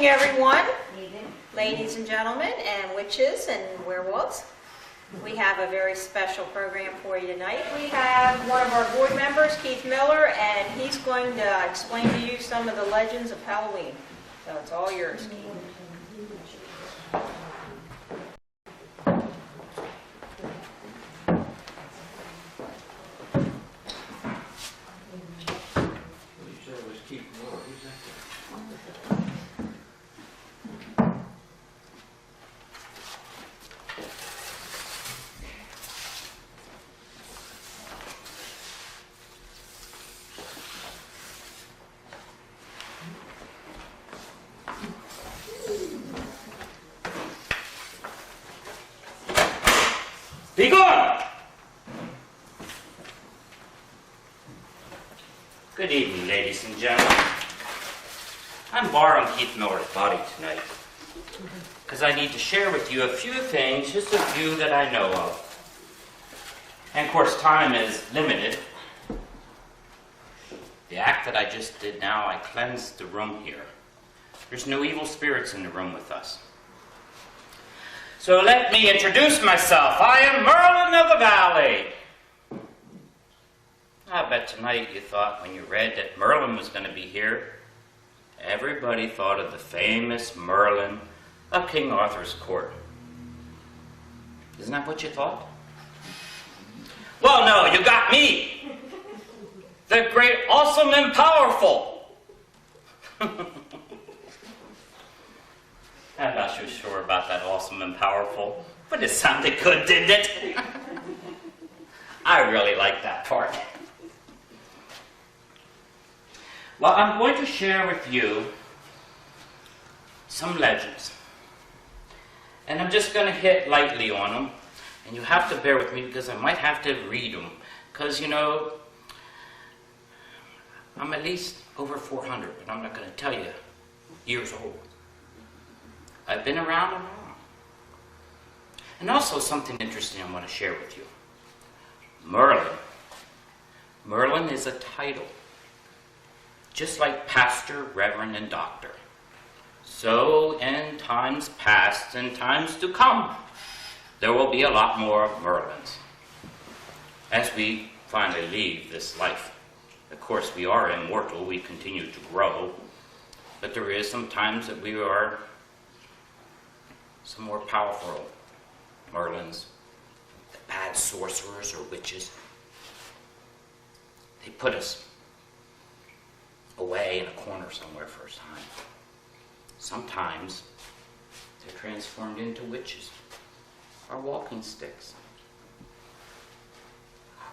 evening, everyone. Evening. Ladies and gentlemen, and witches and werewolves. We have a very special program for you tonight. We have one of our board members, Keith Miller, and he's going to explain to you some of the legends of Halloween. So it's all yours, Keith. Be gone! Good evening, ladies and gentlemen. I'm borrowing Keith Miller's body tonight because I need to share with you a few things, just a few that I know of. And of course, time is limited. The act that I just did now, I cleansed the room here. There's no evil spirits in the room with us. So let me introduce myself. I am Merlin of the Valley. I bet tonight you thought when you read that Merlin was going to be here, everybody thought of the famous Merlin of King Arthur's court. Isn't that what you thought? Well, no, you got me. The great, awesome, and powerful. I'm not so sure about that awesome and powerful, but it sounded good, didn't it? I really like that part. Well, I'm going to share with you some legends. And I'm just going to hit lightly on them. And you have to bear with me because I might have to read them. Because, you know, I'm at least over 400, but I'm not going to tell you years old. I've been around and around. And also something interesting I want to share with you. Merlin. Merlin is a title. Just like pastor, reverend, and doctor. So in times past and times to come, there will be a lot more Merlins. As we finally leave this life. Of course, we are immortal. We continue to grow. But there is some times that we are some more powerful Merlins, the bad sorcerers or witches. They put us away in a corner somewhere for a time. Sometimes they're transformed into witches or walking sticks.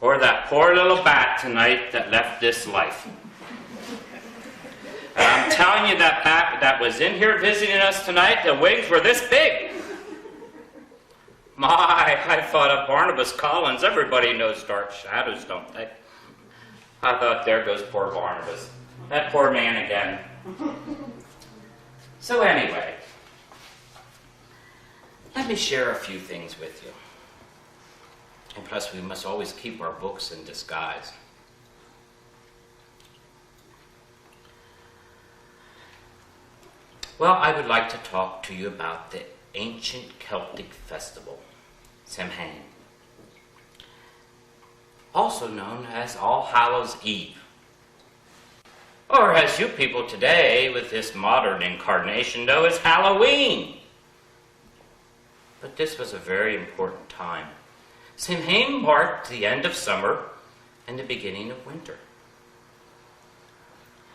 Or that poor little bat tonight that left this life. And I'm telling you, that bat that was in here visiting us tonight, the wings were this big. My, I thought of Barnabas Collins. Everybody knows Dark Shadows, don't they? I thought, there goes poor Barnabas. That poor man again. So anyway, let me share a few things with you. And plus, we must always keep our books in disguise. Well, I would like to talk to you about the ancient Celtic festival, Samhain, also known as All Hallows Eve, or as you people today with this modern incarnation know as Halloween. But this was a very important time. Samhain marked the end of summer and the beginning of winter.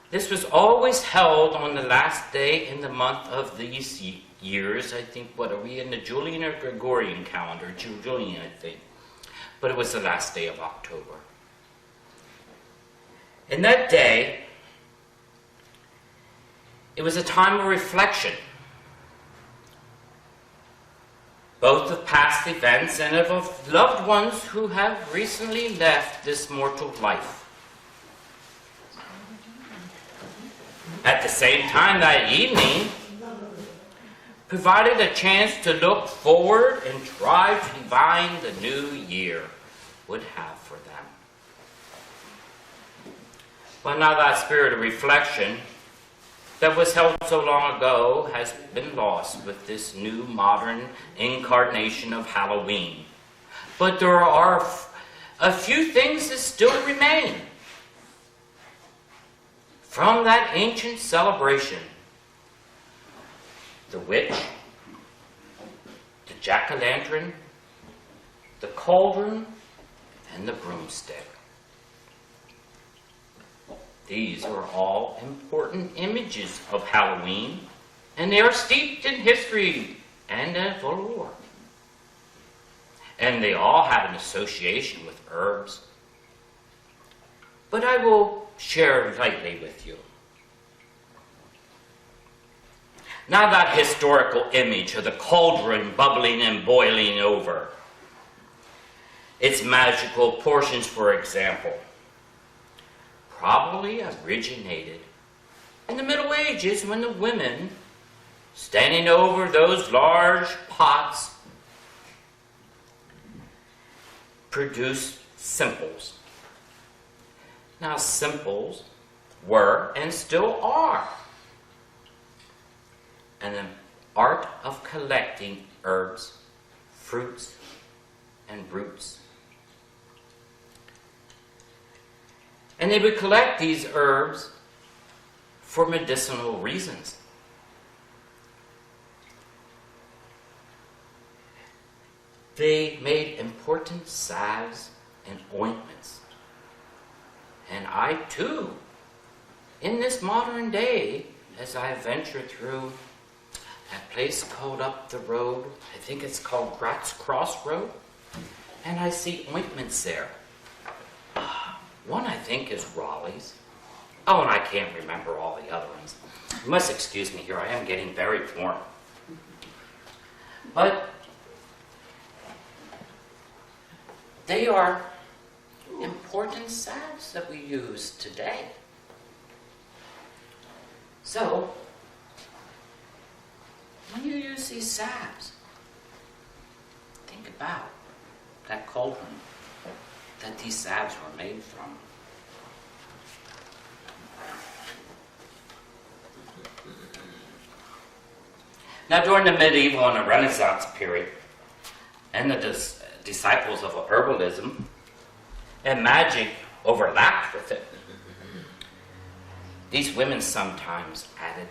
This was always held on the last day in the month of these years. I think, what are we in the Julian or Gregorian calendar? Julian, I think. But it was the last day of October. And that day, it was a time of reflection, both of past events and of loved ones who have recently left this mortal life. At the same time, that evening provided a chance to look forward and try to divine the new year would have for them. Well, now that spirit of reflection that was held so long ago has been lost with this new modern incarnation of Halloween. But there are a few things that still remain from that ancient celebration. The witch, the jack-o'-lantern, the cauldron, and the broomstick. These are all important images of Halloween, and they are steeped in history and in folklore. And they all have an association with herbs. But I will share lightly with you. Now that historical image of the cauldron bubbling and boiling over, its magical portions, for example, probably originated in the Middle Ages when the women, standing over those large pots, produced simples. Now, simples were and still are an art of collecting herbs, fruits, and roots. And they would collect these herbs for medicinal reasons. They made important salves and ointments. And I too, in this modern day, as I venture through that place called up the road, I think it's called Gratz Crossroad, and I see ointments there. One, I think, is Raleigh's. Oh, and I can't remember all the other ones. You must excuse me here. I am getting very warm. But they are important salves that we use today. So, when you use these salves, think about that cauldron that these salves were made from. Now, during the medieval and the Renaissance period, and the disciples of herbalism and magic overlapped with it, these women sometimes added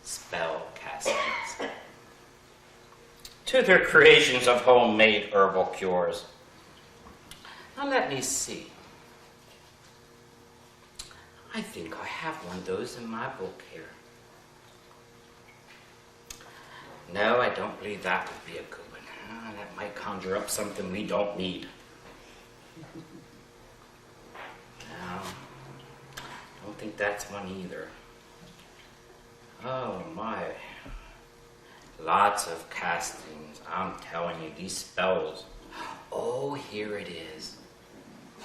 spell castings to their creations of homemade herbal cures. Now let me see. I think I have one of those in my book here. No, I don't believe that would be a good one. That might conjure up something we don't need. No, I don't think that's one either. Oh my. Lots of castings. I'm telling you, these spells. Oh, here it is.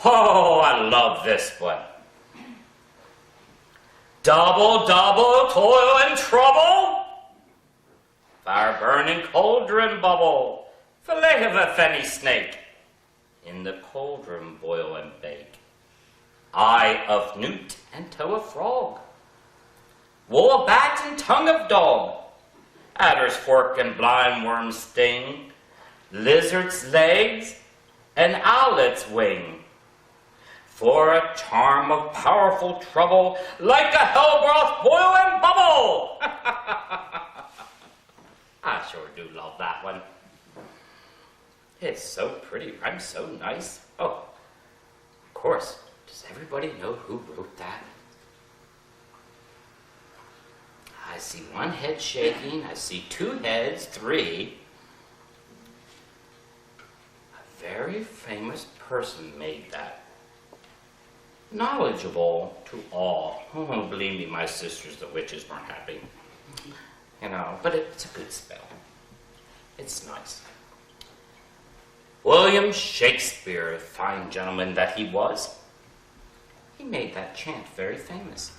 Oh, I love this one. Double, double, toil and trouble. Fire burning cauldron bubble. Fillet of a fenny snake. In the cauldron boil and bake. Eye of newt and toe of frog. Wool of bat and tongue of dog. Adder's fork and blind worm's sting. Lizard's legs and owlet's wing. For a charm of powerful trouble, like a hell broth boil and bubble. I sure do love that one. It's so pretty, rhymes so nice. Oh, of course, does everybody know who wrote that? I see one head shaking, I see two heads, three. A very famous person made that. Knowledgeable to all. Oh, believe me, my sisters, the witches, weren't happy. You know, but it's a good spell. It's nice. William Shakespeare, a fine gentleman that he was, he made that chant very famous.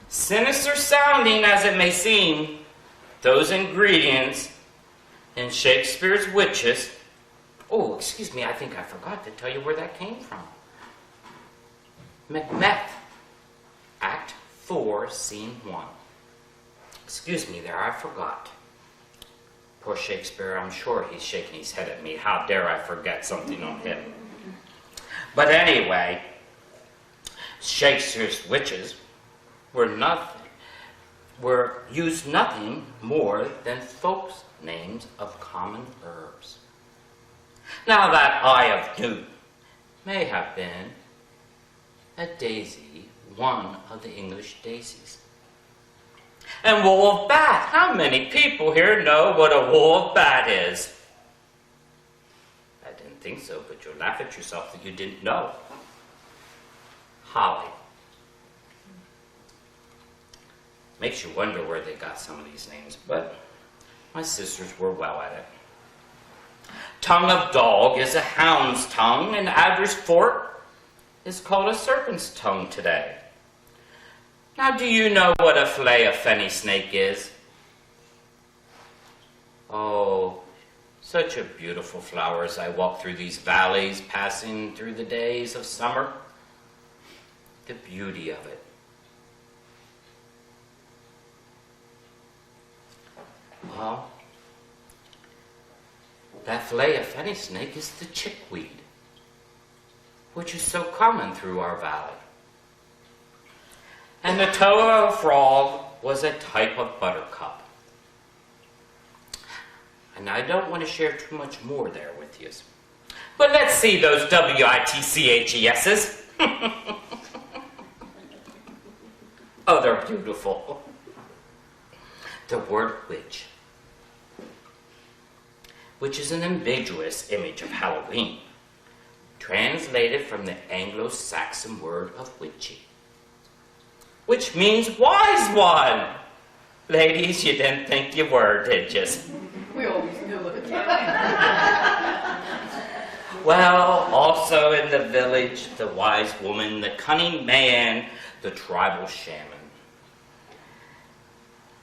Sinister sounding as it may seem, those ingredients in Shakespeare's witches. Oh, excuse me, I think I forgot to tell you where that came from. Macbeth, Act 4, Scene 1. Excuse me there, I forgot. Poor Shakespeare, I'm sure he's shaking his head at me. How dare I forget something on him? But anyway, Shakespeare's witches used nothing more than folks' names of common herbs. Now that Eye of Newt may have been a daisy, one of the English daisies. And wool of bat. How many people here know what a wool of bat is? I didn't think so, but you'll laugh at yourself that you didn't know. Holly. Makes you wonder where they got some of these names, but my sisters were well at it. Tongue of dog is a hound's tongue, and adder's fork is called a serpent's tongue today. Now, do you know what a fillet of fenny snake is? Oh, such a beautiful flower as I walk through these valleys, passing through the days of summer. The beauty of it. Well, that fillet of fenny snake is the chickweed, which is so common through our valley. And the toe of a frog was a type of buttercup. And I don't want to share too much more there with you. But let's see those W-I-T-C-H-E-S's. Oh, they're beautiful. The word witch, which is an ambiguous image of Halloween, translated from the Anglo-Saxon word of witchy, which means wise one. Ladies, you didn't think you were, did you? We always knew it. Well, also in the village, the wise woman, the cunning man, the tribal shaman.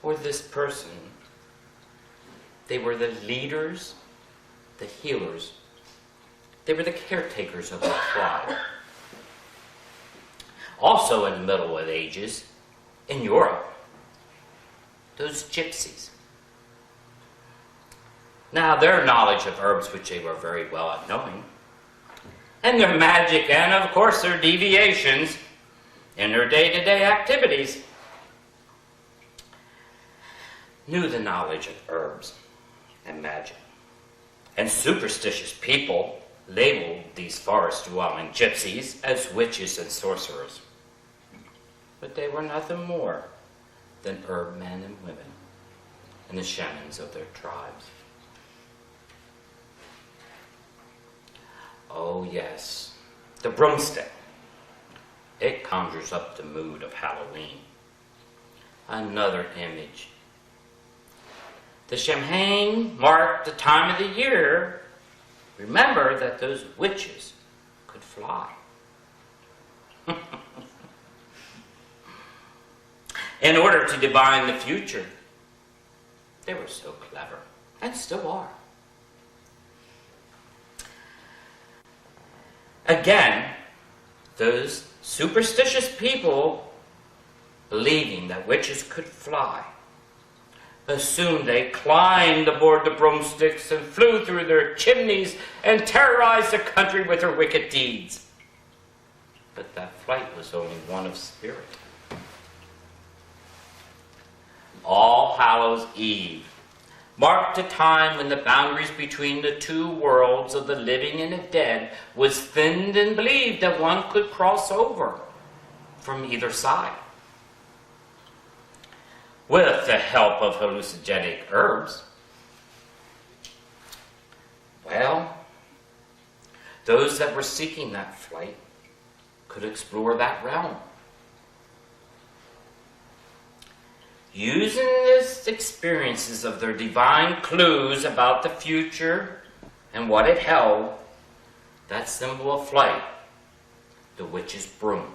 Or this person, they were the leaders, the healers. They were the caretakers of the tribe. Also in the Middle Ages, in Europe, those gypsies. Now their knowledge of herbs, which they were very well at knowing, and their magic, and of course their deviations in their day-to-day activities, knew the knowledge of herbs and magic. And superstitious people labeled these forest-dwelling gypsies as witches and sorcerers. But they were nothing more than herb men and women and the shamans of their tribes. Oh yes, the broomstick. It conjures up the mood of Halloween. Another image. The champagne marked the time of the year. Remember that those witches could fly. In order to divine the future, they were so clever, and still are. Again, those superstitious people, believing that witches could fly, assumed they climbed aboard the broomsticks and flew through their chimneys and terrorized the country with their wicked deeds. But that flight was only one of spirit. All Hallows Eve marked a time when the boundaries between the two worlds of the living and the dead was thinned, and believed that one could cross over from either side. With the help of hallucinogenic herbs. Well, those that were seeking that flight could explore that realm. Using these experiences of their divine clues about the future and what it held, that symbol of flight, the witch's broom.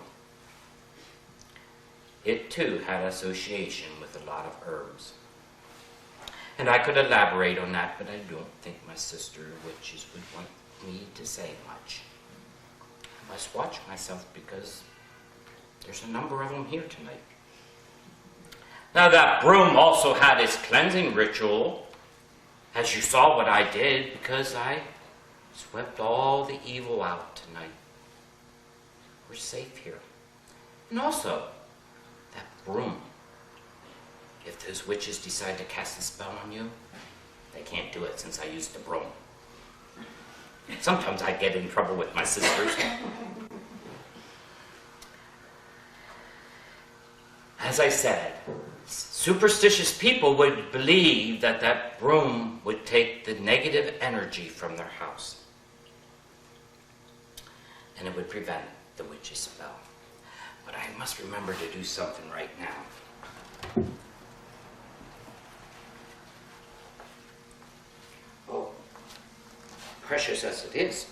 It too had association with a lot of herbs. And I could elaborate on that, but I don't think my sister witches would want me to say much. I must watch myself because there's a number of them here tonight. Now that broom also had its cleansing ritual, as you saw what I did, because I swept all the evil out tonight. We're safe here. And also, that broom, if those witches decide to cast a spell on you, they can't do it since I used the broom. Sometimes I get in trouble with my sisters. As I said, superstitious people would believe that that broom would take the negative energy from their house. And it would prevent the witch's spell. But I must remember to do something right now. Oh, precious as it is.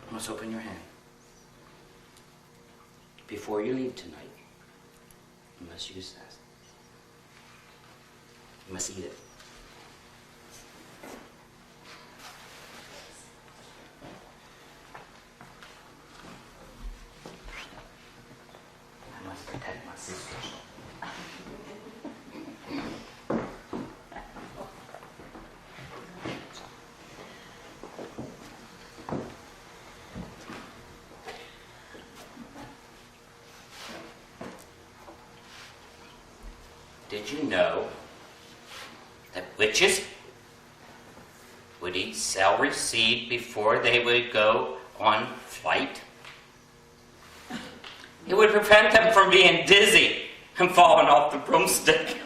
You must open your hand. Before you leave tonight, you must use that. You must eat it. I must protect my sisters. Did you know that witches would eat celery seed before they would go on flight? It would prevent them from being dizzy and falling off the broomstick.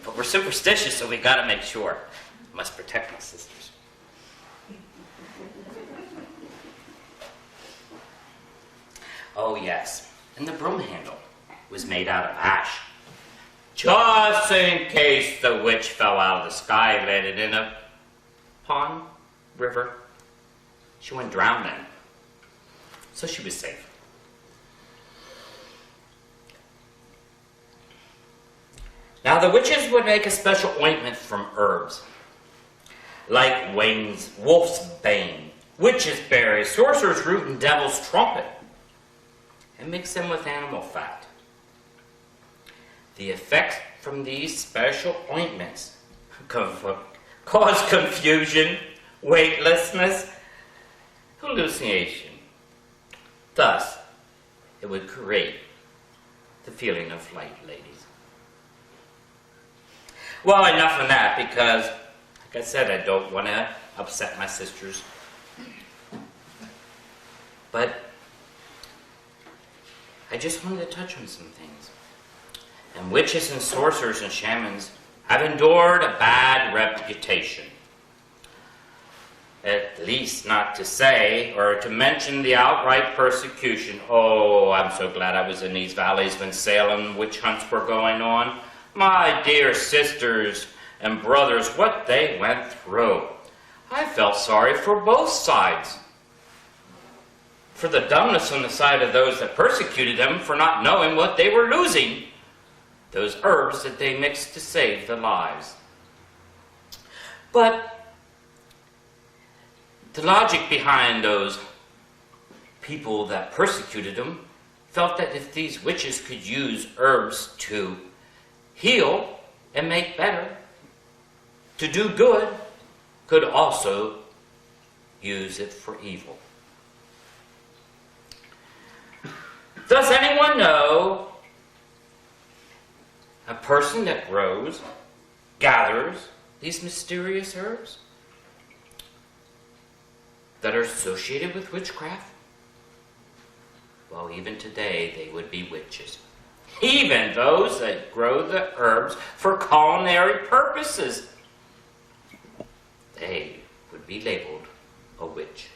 But we're superstitious, so we gotta make sure. I must protect my sisters. Oh yes, and the broom handle was made out of ash. Just in case the witch fell out of the sky and landed in a pond, river. She wouldn't drown then. So she was safe. Now the witches would make a special ointment from herbs, like wolf's bane, witch's berry, sorcerer's root, and devil's trumpet, and mix them with animal fat. The effect from these special ointments cause confusion, weightlessness, hallucination. Thus, it would create the feeling of flight, ladies. Well, enough of that, because, like I said, I don't want to upset my sisters. But I just wanted to touch on some things. And witches and sorcerers and shamans have endured a bad reputation. At least not to say or to mention the outright persecution. Oh, I'm so glad I was in these valleys when Salem witch hunts were going on. My dear sisters and brothers, what they went through. I felt sorry for both sides. For the dumbness on the side of those that persecuted them for not knowing what they were losing. Those herbs that they mixed to save their lives. But the logic behind those people that persecuted them felt that if these witches could use herbs to heal and make better, to do good, could also use it for evil. Does anyone know a person that gathers these mysterious herbs that are associated with witchcraft? Well, even today, they would be witches. Even those that grow the herbs for culinary purposes, they would be labeled a witch.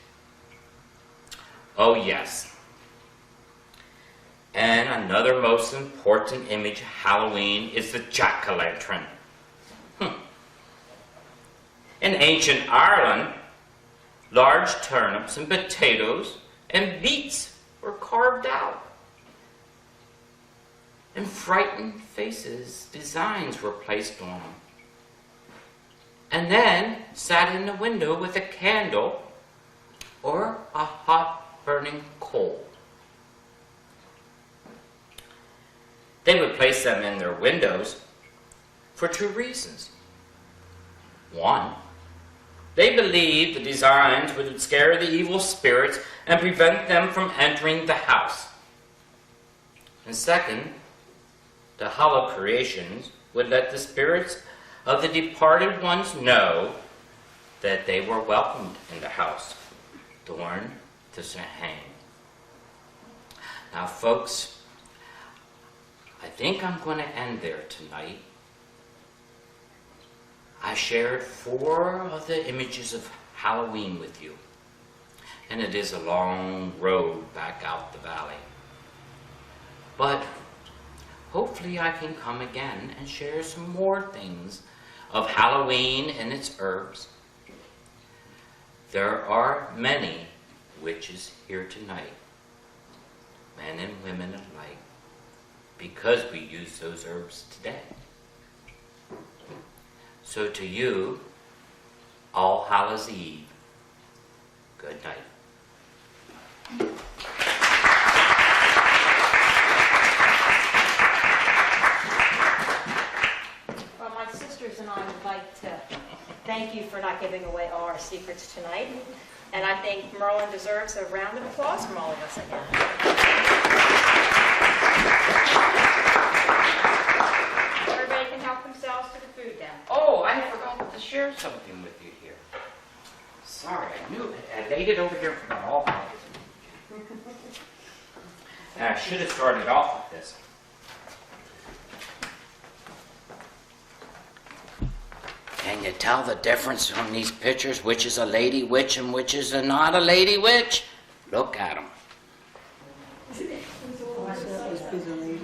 Oh, yes. And another most important image of Halloween is the jack-o'-lantern. In ancient Ireland, large turnips and potatoes and beets were carved out. And frightened faces, designs were placed on them. and then sat in the window with a candle or a hot burning coal. They would place them in their windows for two reasons. One, they believed the designs would scare the evil spirits and prevent them from entering the house. And second, the hollow creations would let the spirits of the departed ones know that they were welcomed in the house, during the Samhain. Now, folks, I think I'm going to end there tonight. I shared 4 of the images of Halloween with you, and it is a long road back out the valley. But hopefully I can come again and share some more things of Halloween and its herbs. There are many witches here tonight, men and women alike, because we use those herbs today. So to you, All Hallows Eve, good night. Well, my sisters and I would like to thank you for not giving away all our secrets tonight. And I think Merlin deserves a round of applause from all of us again. Everybody can help themselves to the food now. Oh, I forgot to share something with you here. Sorry, I knew it. I laid it over here and forgot all about it. And I should have started off with this. Can you tell the difference on these pictures? Which is a lady witch and which is not a lady witch? Look at them.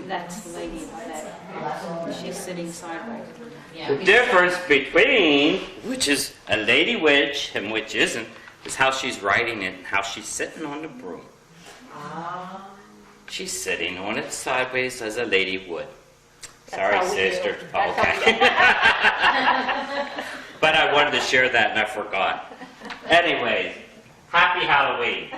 That's the lady that she's sitting sideways. The difference between which is a lady witch and which isn't is how she's writing it and how she's sitting on the broom. She's sitting on it sideways as a lady would. Sorry, sister. Oh, okay. But I wanted to share that and I forgot. Anyways, happy Halloween.